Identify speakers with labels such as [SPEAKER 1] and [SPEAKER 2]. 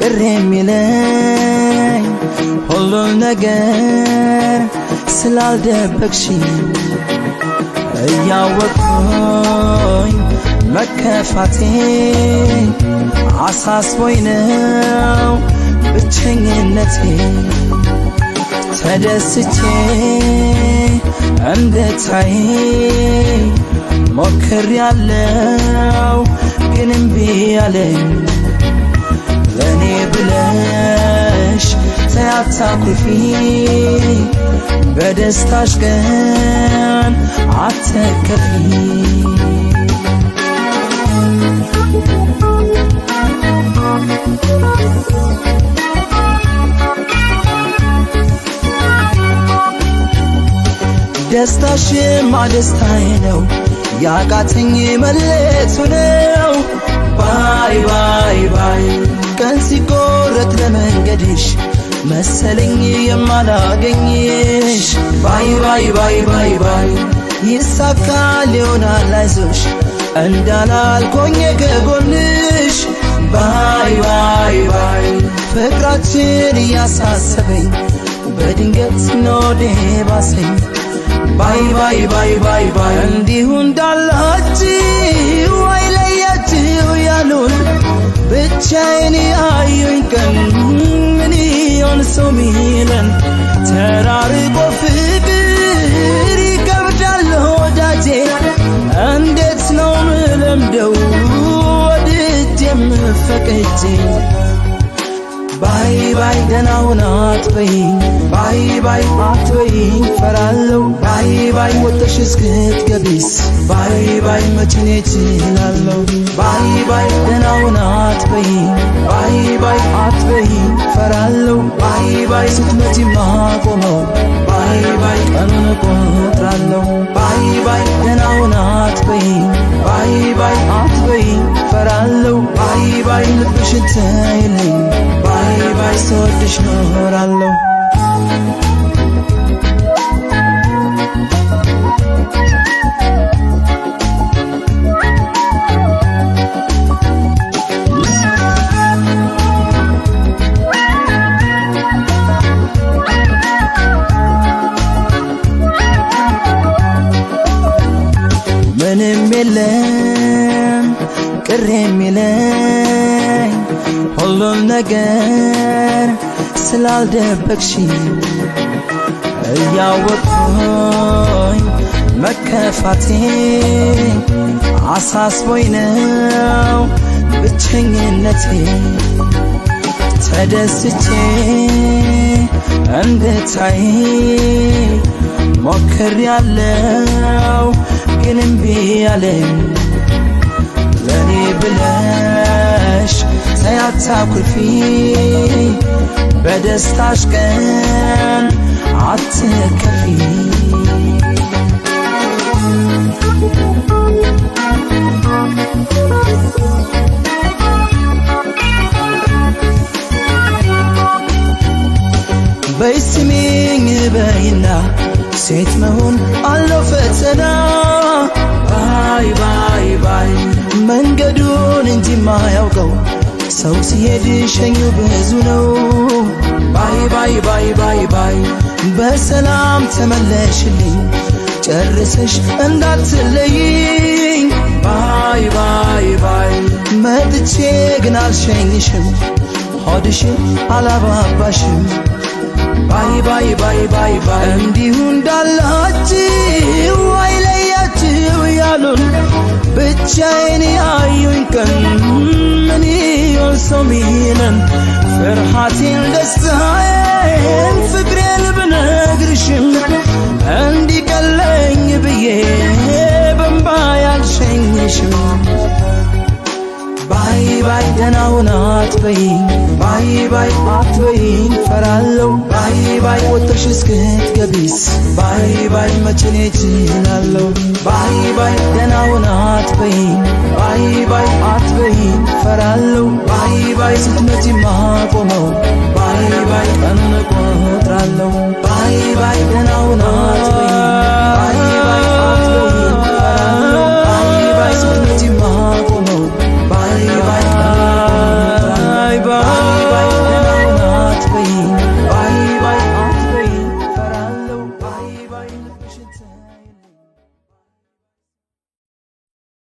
[SPEAKER 1] ቅር የሚለኝ ሁሉን ነገር ስላልደበቅሽኝ እያወቅኩኝ መከፋቴ አሳስቦኝ ነው ብቸኝነቴ ተደስቼ እንድታይ ሞክሬያለሁ ግን እምቢ አለኝ ለኔ ብለሽ ተይ አታኩርፊ በደስታሽ ቀን አትከፊ ደስታሽማ ደስታዬ ነው ያቃተኝ መለየቱ ነው ባይ ባይ ባይ ቀን ሲቆረጥ ለመንገድሽ መሰለኝ የማላገኝሽ ባይ ባይ ባይ ባይ ባይ ይሳካል ይሆናል አይዞሽ እንዳላልኩኝ ከጎንሽ ባይ ባይ ባይ ፍቅራችን እያሳሰበኝ በድንገት ኖዴ ባሰኝ ባይ ባይ ባይ ባይ ባይ እንዲሁ እንዳላችሁ አይለያችሁ ያሉን ብቻዬን ያዩኝ ቀን ምን ይሆን ሰው ሚለን ተራርቆ ፍቅር ይከብዳል ወዳጄ እንዴት ነው ምለምደው ወድጄም ፈቅጄ ባይ ባይ ደህና ሁን አትበይኝ ባይ ባይ አትበይኝ ፈራለሁ ባይ ባይ ወጥተሽ እስክትገቢስ ባይ ባይ መቼ እችላለሁ ባይ ባይ ደህና ሁን አትበይኝ ባይ ባይ አትበይኝ ፈራለሁ ባይ ባይ ስትመጪማ ቆመው ባይ ባይ ቀኑን እቆጥራለሁ ባይ ባይ ደህና ሁን አትበይኝ ባይ ባይ አትበይኝ ፈራለሁ ባይ ባይ ልብሽን ተይልኝ ባይ ባይ ስወድሽ ኖራለሁ ምንም የለም ቅር የሚለኝ ሁሉን ነገር ስላልደበቅሽኝ እያወቅኩኝ መከፋቴ አሳስቦኝ ነው ብቸኝነቴ ተደስቼ እንድታይ ሞክሬያለሁ ግን እምቢ አለኝ ለኔ ብለሽ ተይ አታኩርፊ በደስታሽ ቀን አትከፊ በይስሚኝ በይና ሴት መሆን አለው ፈተና ባይ ባይ ባይ መንገዱን እንጂ ማያውቀው ሰው ሲሄድ ሸኙ ብዙ ነው ባይ ባይ ባይ ባይ ባይ በሰላም ተመለሽልኝ ጨርሰሽ እንዳትለይኝ ባይ ባይ ባይ መጥቼ ግን አልሸኝሽም ሆድሽን አላባባሽም ባይ ባይ ባይ ባይ ባይ እንዲሁ እንዳላችሁ አይለያችሁ ያሉን ብቻዬን ያዩኝ ቀን ምን ይሆን ሰው ሚለን ፍርሃቴን ደስታዬን ፍቅሬን ብነግርሽም እንዲቀለኝ ብዬ በእንባ ያልሸኝሽም ባይ ባይ ደህና ሁን አትበይኝ ባይ ባይ አትበይኝ ፈራለሁ ባይ ባይ ወጥተሽ እስክትገቢስ ባይ ባይ መቼ እችላለሁ ባይ ባይ ደህና ሁን አትበይኝ ባይ ባይ አትበይኝ ፈራለሁ ባይ ባይ ስትመጪማ ቆመው ባይ ባይ ቀኑን እቆጥራለሁ ባይ ባይ ደህና ሁን አትበይኝ